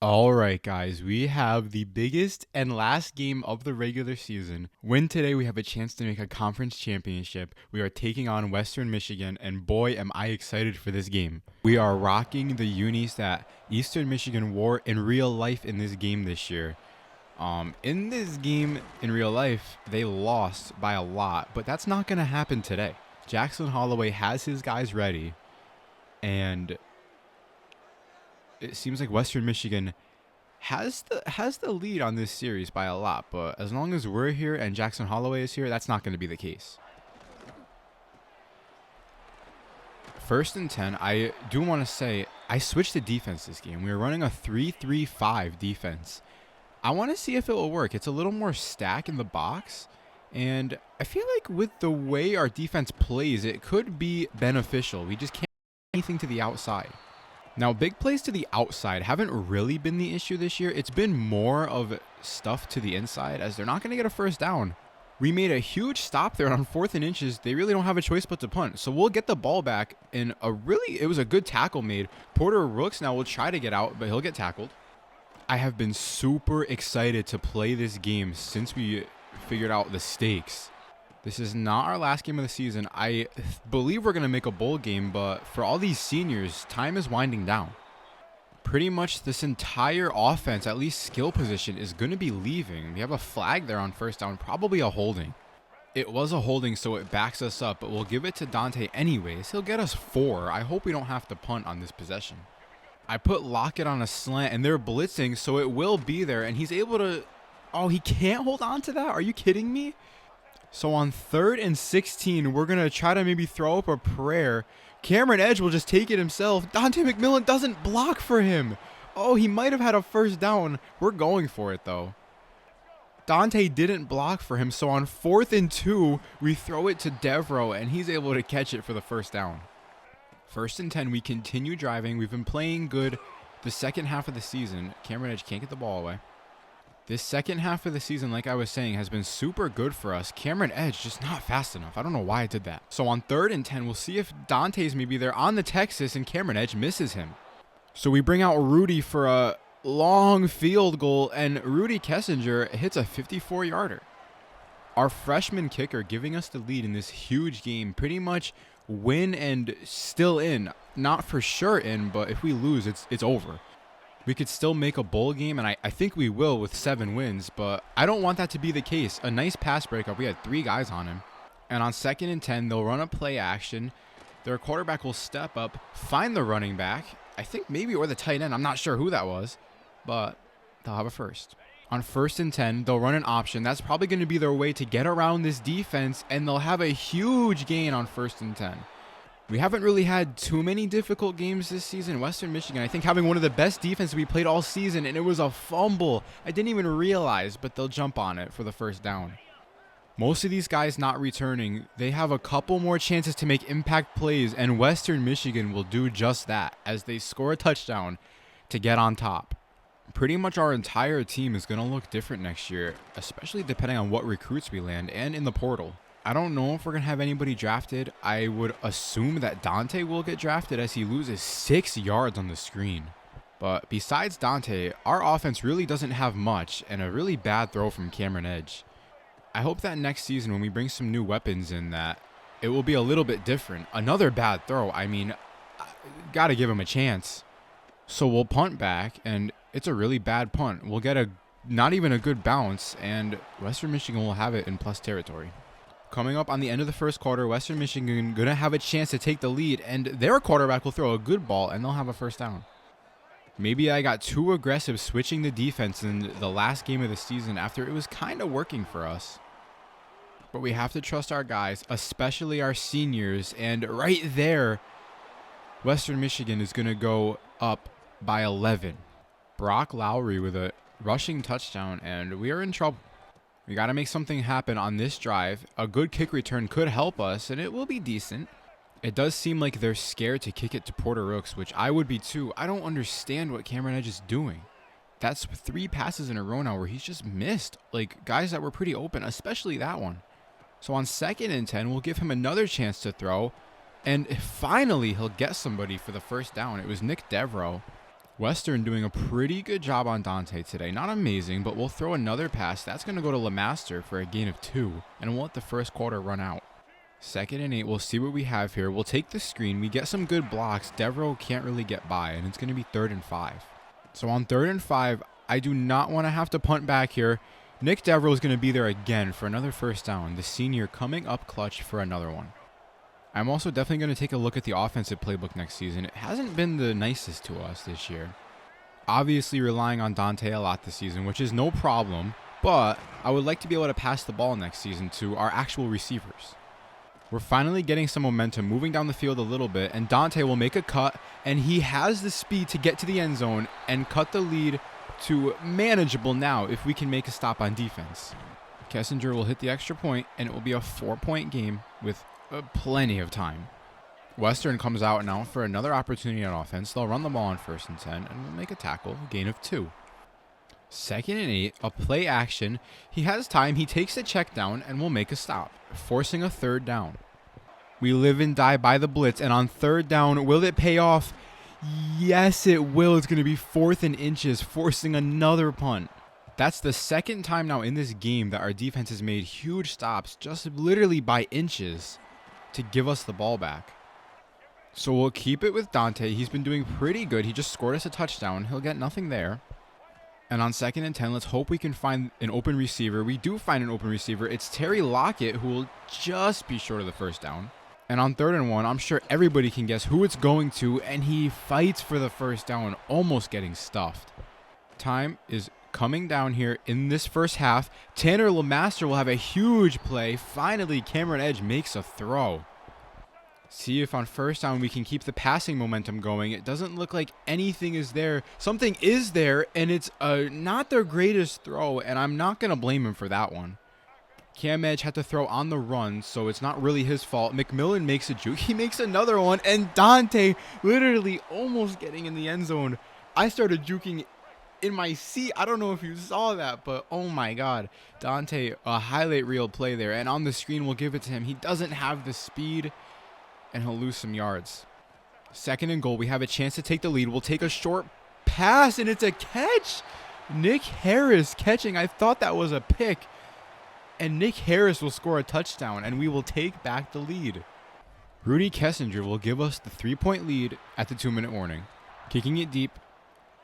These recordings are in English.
All right, guys, we have the biggest and last game of the regular season. Win today, we have a chance to make a conference championship. We are taking on Western Michigan, and boy, am I excited for this game. We are rocking the unis that Eastern Michigan wore in real life in this game this year. In this game, in real life, they lost by a lot, but that's not going to happen today. Jackson Holloway has his guys ready, and it seems like Western Michigan has the lead on this series by a lot, but as long as we're here and Jackson Holloway is here, that's not going to be the case. First and 10, I do want to say I switched to defense this game. We were running a 3-3-5 defense. I want to see if it will work. It's a little more stack in the box, and I feel like with the way our defense plays, it could be beneficial. We just can't do anything to the outside. Now, big plays to the outside haven't really been the issue this year. It's been more of stuff to the inside, as they're not going to get a first down. We made a huge stop there on 4th and inches. They really don't have a choice but to punt. So we'll get the ball back in it was a good tackle made. Porter Rooks now will try to get out, but he'll get tackled. I have been super excited to play this game since we figured out the stakes. This is not our last game of the season. I believe we're going to make a bowl game, but for all these seniors, time is winding down. Pretty much this entire offense, at least skill position, is going to be leaving. We have a flag there on first down, probably a holding. It was a holding, so it backs us up, but we'll give it to Dante anyways. He'll get us 4. I hope we don't have to punt on this possession. I put Lockett on a slant, and they're blitzing, so it will be there, and he's able to... Oh, he can't hold on to that? Are you kidding me? So on 3rd and 16, we're going to try to maybe throw up a prayer. Cameron Edge will just take it himself. Dante McMillan doesn't block for him. Oh, he might have had a first down. We're going for it, though. Dante didn't block for him, so on 4th and 2, we throw it to Devereaux, and he's able to catch it for the first down. 1st and 10, we continue driving. We've been playing good the second half of the season. Cameron Edge can't get the ball away. This second half of the season, like I was saying, has been super good for us. Cameron Edge just not fast enough. I don't know why I did that. So on 3rd and 10, we'll see if Dante's maybe there on the Texas and Cameron Edge misses him. So we bring out Rudy for a long field goal, and Rudy Kessinger hits a 54-yarder. Our freshman kicker giving us the lead in this huge game, pretty much win and still in. Not for sure in, but if we lose, it's over. We could still make a bowl game, and I think we will with 7 wins, but I don't want that to be the case. A nice pass breakup. We had 3 guys on him. And on 2nd and 10, they'll run a play action. Their quarterback will step up, find the running back, I think maybe, or the tight end. I'm not sure who that was, but they'll have a first. On 1st and 10, they'll run an option. That's probably going to be their way to get around this defense, and they'll have a huge gain on 1st and 10. We haven't really had too many difficult games this season. Western Michigan, I think, having one of the best defenses we played all season, and it was a fumble. I didn't even realize, but they'll jump on it for the first down. Most of these guys not returning, they have a couple more chances to make impact plays, and Western Michigan will do just that as they score a touchdown to get on top. Pretty much our entire team is going to look different next year, especially depending on what recruits we land and in the portal. I don't know if we're going to have anybody drafted. I would assume that Dante will get drafted as he loses 6 yards on the screen. But besides Dante, our offense really doesn't have much, and a really bad throw from Cameron Edge. I hope that next season when we bring some new weapons in that it will be a little bit different. Another bad throw. I mean, got to give him a chance. So we'll punt back, and it's a really bad punt. We'll get not even a good bounce, and Western Michigan will have it in plus territory. Coming up on the end of the first quarter, Western Michigan going to have a chance to take the lead, and their quarterback will throw a good ball, and they'll have a first down. Maybe I got too aggressive switching the defense in the last game of the season after it was kind of working for us. But we have to trust our guys, especially our seniors, and right there, Western Michigan is going to go up by 11. Brock Lowry with a rushing touchdown, and we are in trouble. We got to make something happen on this drive. A good kick return could help us, and it will be decent. It does seem like they're scared to kick it to Porter Rooks, which I would be too. I don't understand what Cameron Edge is doing. That's 3 passes in a row now where he's just missed, like guys that were pretty open, especially that one. So on 2nd and 10, we'll give him another chance to throw, and finally he'll get somebody for the first down. It was Nick Devereaux. Western doing a pretty good job on Dante today. Not amazing, but we'll throw another pass. That's going to go to Lemaster for a gain of 2, and we'll let the first quarter run out. 2nd and 8, we'll see what we have here. We'll take the screen. We get some good blocks. Devereaux can't really get by, and it's going to be 3rd and 5. So on 3rd and 5, I do not want to have to punt back here. Nick Devereaux is going to be there again for another first down. The senior coming up clutch for another one. I'm also definitely going to take a look at the offensive playbook next season. It hasn't been the nicest to us this year. Obviously relying on Dante a lot this season, which is no problem, but I would like to be able to pass the ball next season to our actual receivers. We're finally getting some momentum, moving down the field a little bit, and Dante will make a cut, and he has the speed to get to the end zone and cut the lead to manageable now if we can make a stop on defense. Kessinger will hit the extra point, and it will be a 4-point game with plenty of time. Western comes out now for another opportunity on offense. They'll run the ball on 1st and 10, and we'll make a tackle, a gain of 2. 2nd and 8, a play action. He has time. He takes the check down, and we'll make a stop, forcing a 3rd down. We live and die by the blitz, and on 3rd down, will it pay off? Yes, it will. It's going to be 4th and inches, forcing another punt. That's the 2nd time now in this game that our defense has made huge stops, just literally by inches, to give us the ball back. So we'll keep it with Dante. He's been doing pretty good. He just scored us a touchdown. He'll get nothing there. And on 2nd and 10, let's hope we can find an open receiver. We do find an open receiver. It's Terry Lockett, who will just be short of the first down. And on 3rd and 1, I'm sure everybody can guess who it's going to, and he fights for the first down, almost getting stuffed. Time is coming down here in this first half. Tanner Lemaster will have a huge play. Finally, Cameron Edge makes a throw. See if on 1st down we can keep the passing momentum going. It doesn't look like anything is there. Something is there, and it's not their greatest throw, and I'm not going to blame him for that one. Cam Edge had to throw on the run, so it's not really his fault. McMillan makes a juke. He makes another one, and Dante literally almost getting in the end zone. I started juking in my seat. I don't know if you saw that, but oh my God. Dante, a highlight reel play there, and on the screen we'll give it to him. He doesn't have the speed, and he'll lose some yards. 2nd and goal. We have a chance to take the lead. We'll take a short pass, and it's a catch. Nick Harris catching. I thought that was a pick. And Nick Harris will score a touchdown, and we will take back the lead. Rudy Kessinger will give us the 3-point lead at the 2-minute warning. Kicking it deep.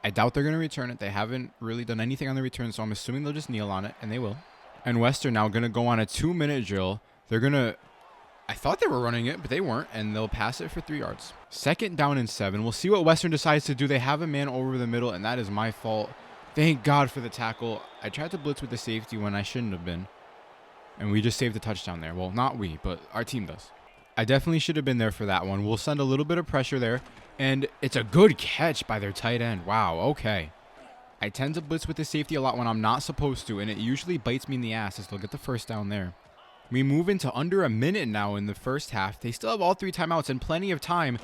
I doubt they're going to return it. They haven't really done anything on the return, so I'm assuming they'll just kneel on it, and they will. And Western now going to go on a 2-minute drill. They're going to... I thought they were running it, but they weren't, and they'll pass it for 3 yards. 2nd down and 7. We'll see what Western decides to do. They have a man over the middle, and that is my fault. Thank God for the tackle. I tried to blitz with the safety when I shouldn't have been. And we just saved a touchdown there. Well, not we, but our team does. I definitely should have been there for that one. We'll send a little bit of pressure there. And it's a good catch by their tight end. Wow, okay. I tend to blitz with the safety a lot when I'm not supposed to, and it usually bites me in the ass as they'll get the first down there. We move into under a minute now in the first half. They still have all 3 timeouts and plenty of time.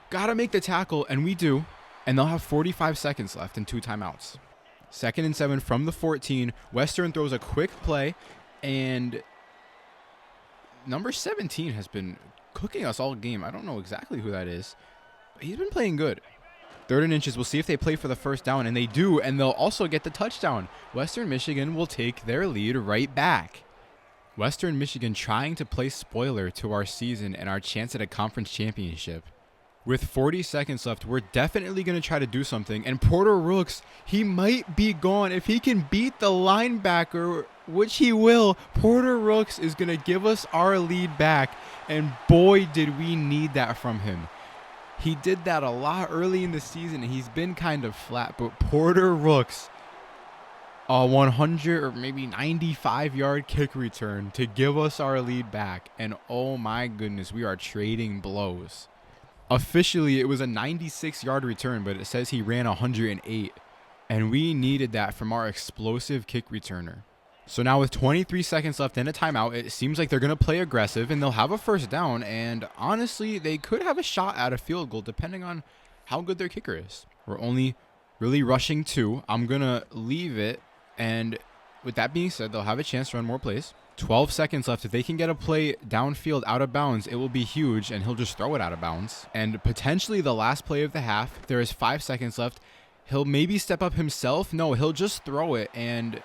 Gotta make the tackle, and we do. And they'll have 45 seconds left and 2 timeouts. 2nd and 7 from the 14. Western throws a quick play. And number 17 has been cooking us all game. I don't know exactly who that is, but he's been playing good. 3rd and inches. We'll see if they play for the first down, and they do, and they'll also get the touchdown. Western Michigan will take their lead right back. Western Michigan trying to play spoiler to our season and our chance at a conference championship. With 40 seconds left, we're definitely going to try to do something, and Porter Rooks, he might be gone. If he can beat the linebacker, which he will, Porter Rooks is going to give us our lead back, and boy, did we need that from him. He did that a lot early in the season, and he's been kind of flat, but Porter Rooks, a 100 or maybe 95-yard kick return to give us our lead back, and oh my goodness, we are trading blows. Officially, it was a 96-yard return, but it says he ran 108, and we needed that from our explosive kick returner. So now with 23 seconds left and a timeout, it seems like they're going to play aggressive, and they'll have a first down, and honestly, they could have a shot at a field goal depending on how good their kicker is. We're only really rushing 2. I'm going to leave it, and with that being said, they'll have a chance to run more plays. 12 seconds left. If they can get a play downfield out of bounds, it will be huge, and he'll just throw it out of bounds. And potentially the last play of the half. There is 5 seconds left. He'll maybe step up himself. No, he'll just throw it, and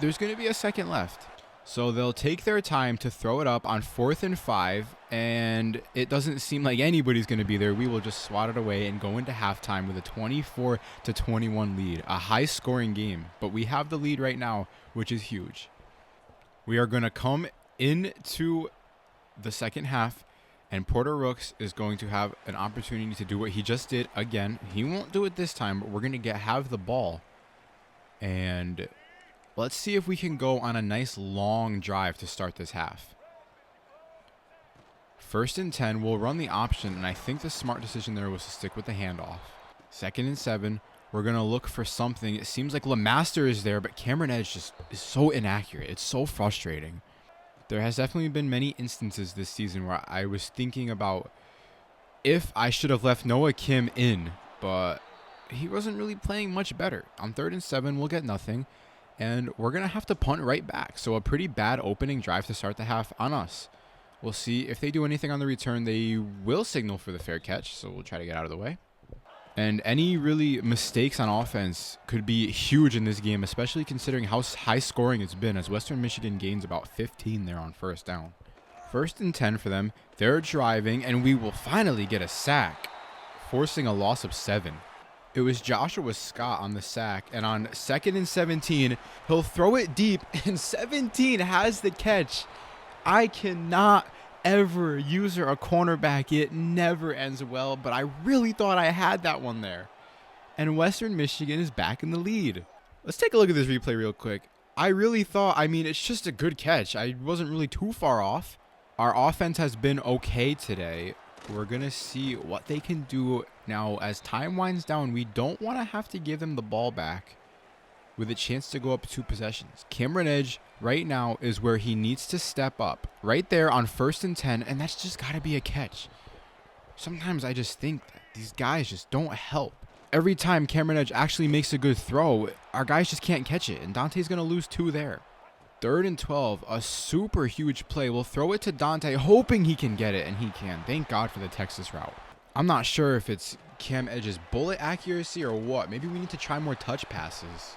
there's going to be a second left. So they'll take their time to throw it up on 4th and 5, and it doesn't seem like anybody's going to be there. We will just swat it away and go into halftime with a 24-21 lead. A high-scoring game, but we have the lead right now, which is huge. We are going to come into the second half, and Porter Rooks is going to have an opportunity to do what he just did again. He won't do it this time, but we're going to have the ball. And let's see if we can go on a nice long drive to start this half. 1st and 10, we'll run the option, and I think the smart decision there was to stick with the handoff. 2nd and 7, we're going to look for something. It seems like LeMaster is there, but Cameron Edge just is so inaccurate. It's so frustrating. There has definitely been many instances this season where I was thinking about if I should have left Noah Kim in, but he wasn't really playing much better. On 3rd and 7, we'll get nothing, and we're going to have to punt right back. So a pretty bad opening drive to start the half on us. We'll see if they do anything on the return. They will signal for the fair catch, so we'll try to get out of the way. And any really mistakes on offense could be huge in this game, especially considering how high scoring it's been, as Western Michigan gains about 15 there on 1st down. 1st and 10 for them. They're driving, and we will finally get a sack, forcing a loss of 7. It was Joshua Scott on the sack, and on 2nd and 17, he'll throw it deep, and 17 has the catch. I cannot ever user a cornerback. It never ends well, but I really thought I had that one there. And Western Michigan is back in the lead. Let's take a look at this replay real quick. I really thought, it's just a good catch. I wasn't really too far off. Our offense has been okay today. We're going to see what they can do now. As time winds down, we don't want to have to give them the ball back with a chance to go up 2 possessions. Cameron Edge right now is where he needs to step up. Right there on 1st and 10, and that's just got to be a catch. Sometimes I just think that these guys just don't help. Every time Cameron Edge actually makes a good throw, our guys just can't catch it, and Dante's going to lose 2 there. 3rd and 12, a super huge play. We'll throw it to Dante, hoping he can get it, and he can. Thank God for the Texas route. I'm not sure if it's Cam Edge's bullet accuracy or what. Maybe we need to try more touch passes.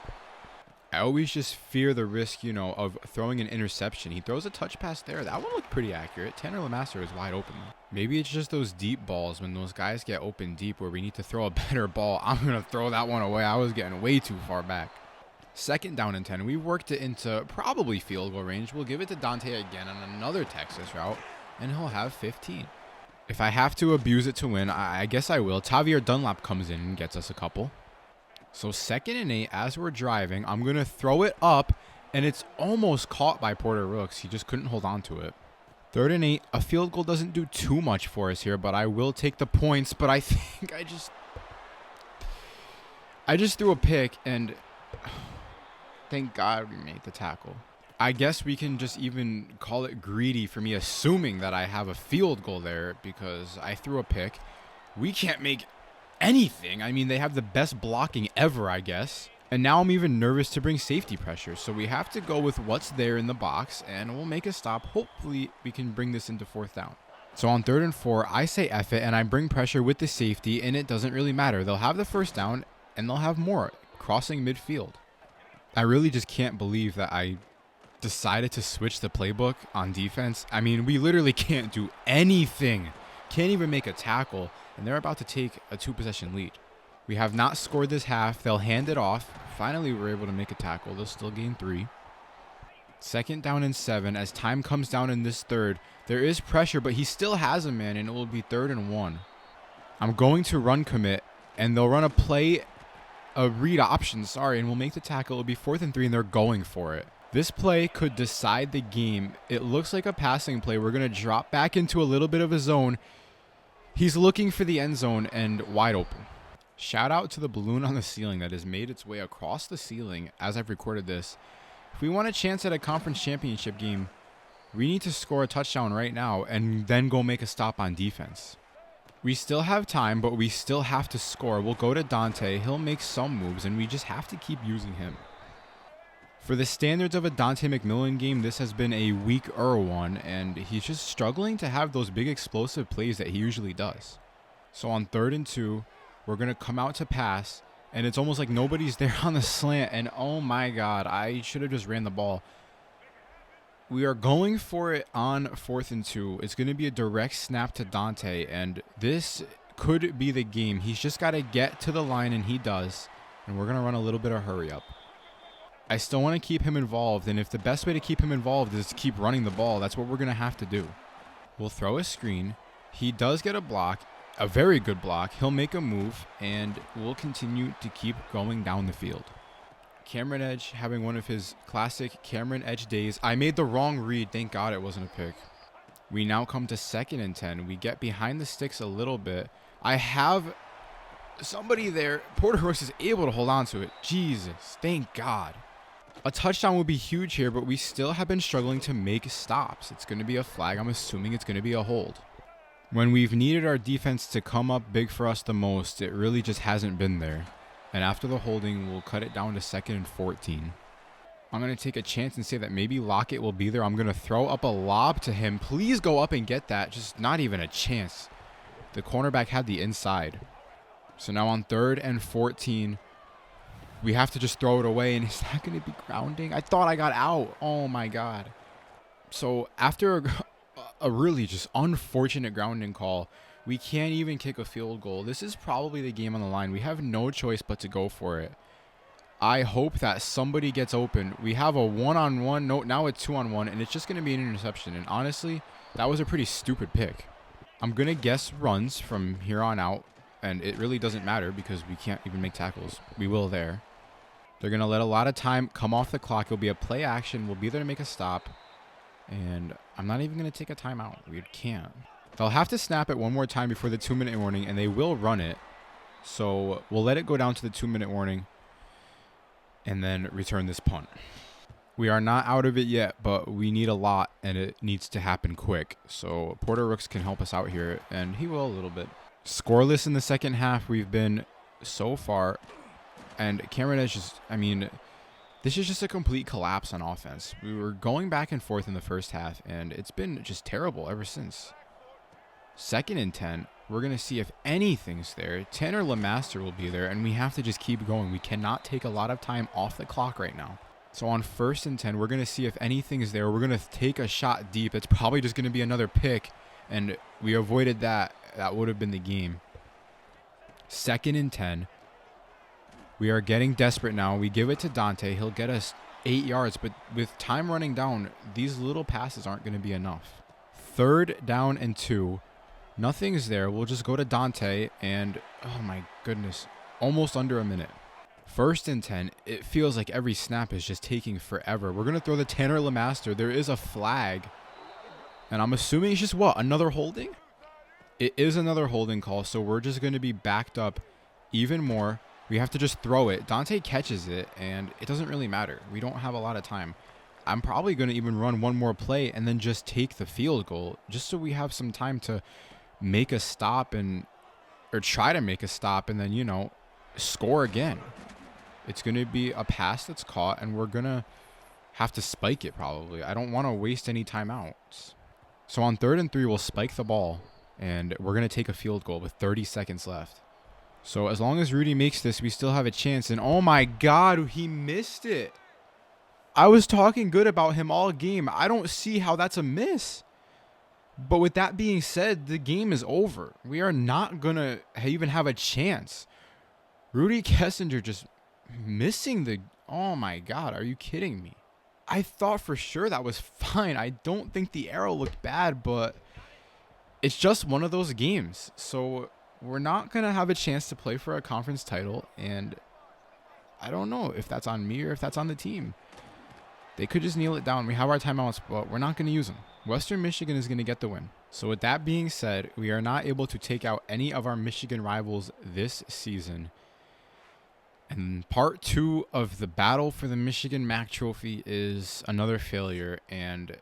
I always just fear the risk, of throwing an interception. He throws a touch pass there. That one looked pretty accurate. Tanner LeMaster is wide open. Maybe it's just those deep balls when those guys get open deep where we need to throw a better ball. I'm going to throw that one away. I was getting way too far back. 2nd down and 10. We worked it into probably field goal range. We'll give it to Dante again on another Texas route, and he'll have 15. If I have to abuse it to win, I guess I will. Tavier Dunlap comes in and gets us a couple. So 2nd and 8, as we're driving, I'm going to throw it up, and it's almost caught by Porter Rooks. He just couldn't hold on to it. 3rd and 8, a field goal doesn't do too much for us here, but I will take the points. But I think I just threw a pick, and thank God we made the tackle. I guess we can just even call it greedy for me assuming that I have a field goal there because I threw a pick. We can't make anything. They have the best blocking ever, I guess. And now I'm even nervous to bring safety pressure. So we have to go with what's there in the box, and we'll make a stop. Hopefully we can bring this into 4th down. So on 3rd and 4, I say F it, and I bring pressure with the safety, and it doesn't really matter. They'll have the 1st down, and they'll have more crossing midfield. I really just can't believe that I decided to switch the playbook on defense. We literally can't do anything. Can't even make a tackle, and they're about to take a 2-possession lead. We have not scored this half. They'll hand it off. Finally, we're able to make a tackle. They'll still gain 3. 2nd down and 7. As time comes down in this 3rd, there is pressure, but he still has a man, and it will be 3rd and 1. I'm going to run commit, and they'll run a read option, and we'll make the tackle. It'll be 4th and 3, and they're going for it. This play could decide the game. It looks like a passing play. We're going to drop back into a little bit of a zone. He's looking for the end zone and wide open. Shout out to the balloon on the ceiling that has made its way across the ceiling as I've recorded this. If we want a chance at a conference championship game, we need to score a touchdown right now and then go make a stop on defense. We still have time, but we still have to score. We'll go to Dante. He'll make some moves, and we just have to keep using him. For the standards of a Dante McMillan game, this has been a weaker one, and he's just struggling to have those big explosive plays that he usually does. So on 3rd and 2, we're going to come out to pass, And it's almost like nobody's there on the slant. And oh my God, I should have just ran the ball. We are going for it on 4th and 2. It's going to be a direct snap to Dante. And this could be the game. He's just got to get to the line, and he does. And we're going to run a little bit of hurry up. I still want to keep him involved. And if the best way to keep him involved is to keep running the ball, that's what we're going to have to do. We'll throw a screen. He does get a block. A very good block. He'll make a move, and we'll continue to keep going down the field. Cameron Edge having one of his classic Cameron Edge days. I made the wrong read. Thank God it wasn't a pick. We now come to 2nd and 10. We get behind the sticks a little bit. I have somebody there. Porter Rooks is able to hold on to it. Jesus, thank God. A touchdown would be huge here, but we still have been struggling to make stops. It's going to be a flag. I'm assuming it's going to be a hold. When we've needed our defense to come up big for us the most, it really just hasn't been there. And after the holding, we'll cut it down to 2nd and 14. I'm going to take a chance and say that maybe Lockett will be there. I'm going to throw up a lob to him. Please go up and get that. Just not even a chance. The cornerback had the inside. So now on 3rd and 14, we have to just throw it away, and it's not going to be grounding. I thought I got out. Oh, my God. So after a really just unfortunate grounding call, we can't even kick a field goal. This is probably the game on the line. We have no choice but to go for it. I hope that somebody gets open. We have a one-on-one. No, now it's 2-on-1, and it's just going to be an interception. And honestly, that was a pretty stupid pick. I'm going to guess runs from here on out, and it really doesn't matter because we can't even make tackles. We will there. They're going to let a lot of time come off the clock. It'll be a play action. We'll be there to make a stop. And I'm not even going to take a timeout. We can't. They'll have to snap it one more time before the 2-minute warning, and they will run it. So we'll let it go down to the 2-minute warning and then return this punt. We are not out of it yet, but we need a lot, and it needs to happen quick. So Porter Rooks can help us out here, and he will a little bit. Scoreless in the second half we've been so far. And Cameron Edge is, this is just a complete collapse on offense. We were going back and forth in the first half, and it's been just terrible ever since. 2nd and 10, we're going to see if anything's there. Tanner LeMaster will be there, and we have to just keep going. We cannot take a lot of time off the clock right now. So on 1st and 10, we're going to see if anything is there. We're going to take a shot deep. It's probably just going to be another pick, and we avoided that. That would have been the game. 2nd and 10. We are getting desperate now. We give it to Dante. He'll get us 8 yards, but with time running down, these little passes aren't going to be enough. 3rd down and 2. Nothing's there. We'll just go to Dante, and oh my goodness, almost under a minute. 1st and 10. It feels like every snap is just taking forever. We're going to throw the Tanner LeMaster. There is a flag, and I'm assuming it's just what? Another holding? It is another holding call, so we're just going to be backed up even more. We have to just throw it. Dante catches it, and it doesn't really matter. We don't have a lot of time. I'm probably going to even run one more play and then just take the field goal just so we have some time to make a stop or try to make a stop and then, score again. It's going to be a pass that's caught, and we're going to have to spike it probably. I don't want to waste any timeouts. So on 3rd and 3, we'll spike the ball, and we're going to take a field goal with 30 seconds left. So as long as Rudy makes this, we still have a chance. And oh my God, he missed it. I was talking good about him all game. I don't see how that's a miss. But with that being said, the game is over. We are not going to even have a chance. Rudy Kessinger just missing the... Oh my God, are you kidding me? I thought for sure that was fine. I don't think the arrow looked bad, but it's just one of those games. So we're not going to have a chance to play for a conference title, and I don't know if that's on me or if that's on the team. They could just kneel it down. We have our timeouts, but we're not going to use them. Western Michigan is going to get the win. So with that being said, we are not able to take out any of our Michigan rivals this season. And part 2 of the battle for the Michigan MAC trophy is another failure, and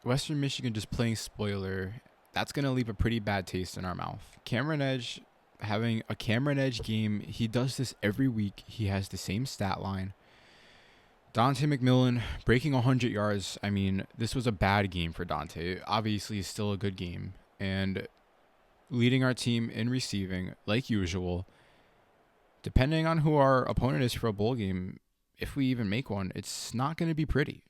Western Michigan just playing spoiler. That's going to leave a pretty bad taste in our mouth. Cameron Edge having a Cameron Edge game. He does this every week. He has the same stat line. Dante McMillan breaking 100 yards. This was a bad game for Dante. Obviously, it's still a good game. And leading our team in receiving, like usual. depending on who our opponent is for a bowl game, if we even make one, it's not going to be pretty.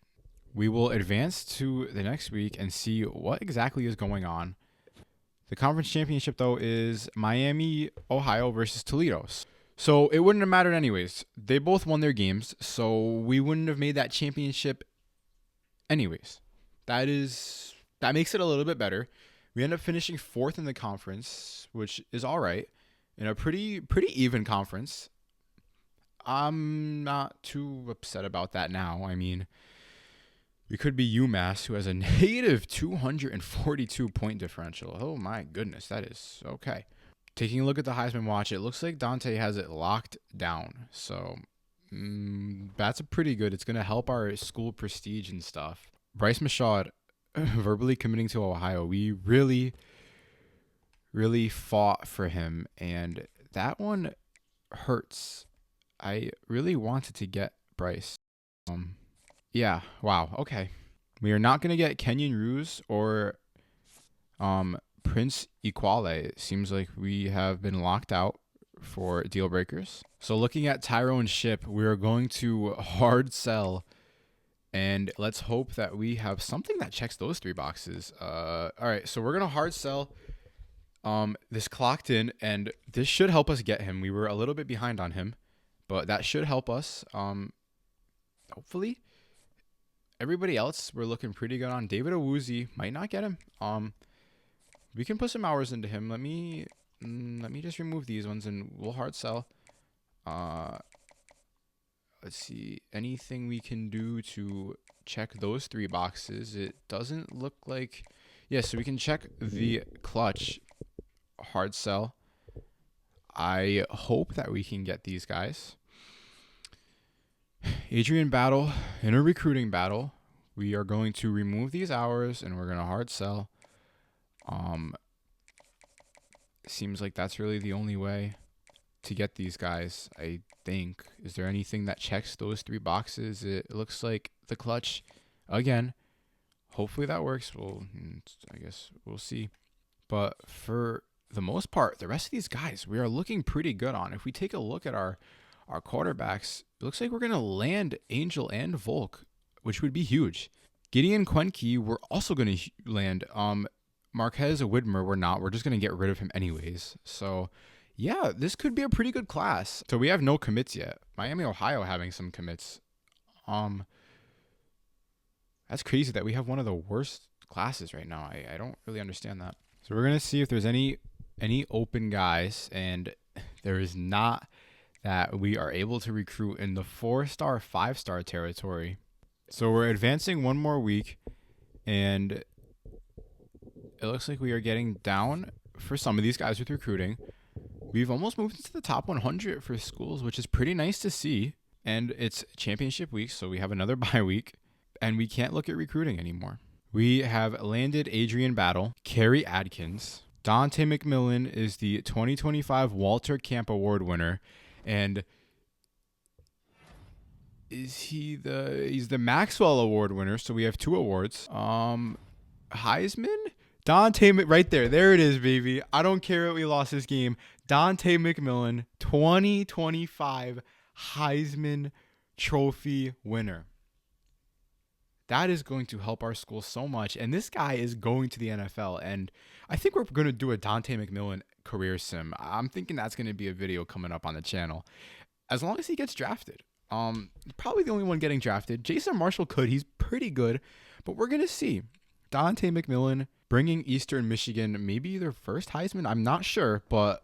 We will advance to the next week and see what exactly is going on. The conference championship, though, is Miami, Ohio versus Toledo. So it wouldn't have mattered anyways. They both won their games, so we wouldn't have made that championship anyways. That makes it a little bit better. We end up finishing 4th in the conference, which is all right, in a pretty even conference. I'm not too upset about that now. I mean, we could be UMass, who has a negative 242 point differential. Oh my goodness, that is okay. Taking a look at the Heisman Watch, it looks like Dante has it locked down. So that's a pretty good. It's going to help our school prestige and stuff. Bryce Mashad verbally committing to Ohio. We really fought for him, and that one hurts. I really wanted to get Bryce. Yeah, wow, okay. We are not going to get Kenyon Ruse or Prince Equale. It seems like we have been locked out for deal breakers. So looking at Tyrone Ship, we are going to hard sell, and let's hope that we have something that checks those 3 boxes. All right, so we're going to hard sell this clocked in, and this should help us get him. We were a little bit behind on him, but that should help us. Hopefully. Everybody else we're looking pretty good on. David Awuzie might not get him. We can put some hours into him. Let me just remove these ones and we'll hard sell. Let's see, anything we can do to check those 3 boxes. It doesn't look like, yeah, so we can check the clutch, hard sell. I hope that we can get these guys. Adrian Battle, in a recruiting battle, we are going to remove these hours and we're going to hard sell. Seems like that's really the only way to get these guys, I think. Is there anything that checks those 3 boxes? It looks like the clutch again. Hopefully that works. Well, I guess we'll see. But for the most part, the rest of these guys we are looking pretty good on. If we take a look at our quarterbacks, it looks like we're going to land Angel and Volk, which would be huge. Gideon Quenke, we're also going to land. Marquez Widmer, we're not. We're just going to get rid of him anyways. So, yeah, this could be a pretty good class. So we have no commits yet. Miami, Ohio having some commits. That's crazy that we have one of the worst classes right now. I don't really understand that. So we're going to see if there's any open guys, and there is not, that we are able to recruit in the 4-star, 5-star territory. So we're advancing one more week, and it looks like we are getting down for some of these guys with recruiting. We've almost moved into the top 100 for schools, which is pretty nice to see. And it's championship week, so we have another bye week, and we can't look at recruiting anymore. We have landed Adrian Battle, Kerry Adkins. Dante McMillan is the 2025 Walter Camp Award winner. And he's the Maxwell Award winner, so we have 2 awards. Heisman? Dante, right there it is, baby. I don't care that we lost this game. Dante McMillan, 2025 Heisman Trophy winner. That is going to help our school so much, and this guy is going to the NFL, and I think we're going to do a Dante McMillan career sim. I'm thinking that's going to be a video coming up on the channel, as long as he gets drafted. Probably the only one getting drafted. Jason Marshall could. He's pretty good, but we're going to see. Dante McMillan bringing Eastern Michigan maybe their first Heisman. I'm not sure, but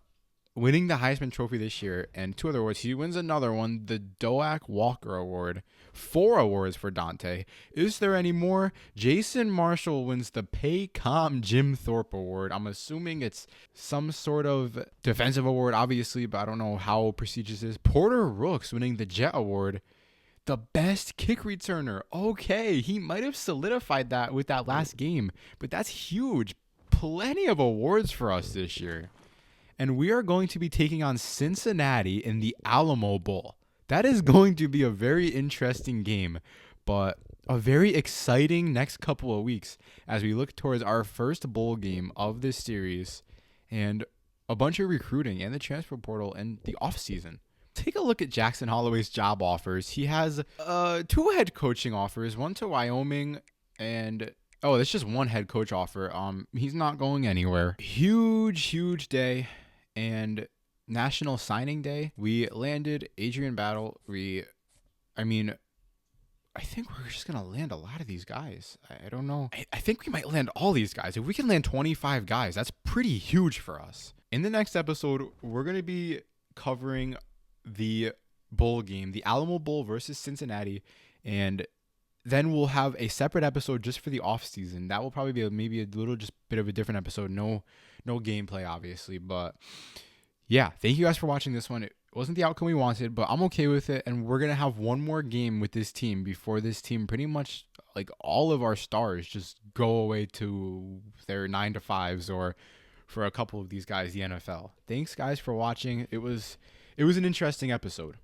winning the Heisman Trophy this year, and 2 other awards. He wins another one, the Doak Walker Award. 4 awards for Dante. Is there any more? Jason Marshall wins the Paycom Jim Thorpe Award. I'm assuming it's some sort of defensive award, obviously, but I don't know how prestigious it is. Porter Rooks winning the Jet Award. The best kick returner. Okay, he might have solidified that with that last game, but that's huge. Plenty of awards for us this year. And we are going to be taking on Cincinnati in the Alamo Bowl. That is going to be a very interesting game, but a very exciting next couple of weeks as we look towards our first bowl game of this series and a bunch of recruiting and the transfer portal and the offseason. take a look at Jackson Holloway's job offers. He has 2 head coaching offers, one to Wyoming and it's just 1 head coach offer. He's not going anywhere. Huge day and National Signing Day. We landed Adrian Battle. I think we're just going to land a lot of these guys. I don't know. I think we might land all these guys. If we can land 25 guys, that's pretty huge for us. In the next episode, we're going to be covering the bowl game, the Alamo Bowl versus Cincinnati, and then we'll have a separate episode just for the off season. That will probably be maybe a little just bit of a different episode. No gameplay, obviously, but yeah, thank you guys for watching this one. It wasn't the outcome we wanted, but I'm okay with it. And we're going to have one more game with this team before this team pretty much, like, all of our stars just go away to their 9-to-5s or for a couple of these guys, the NFL. Thanks, guys, for watching. It was an interesting episode.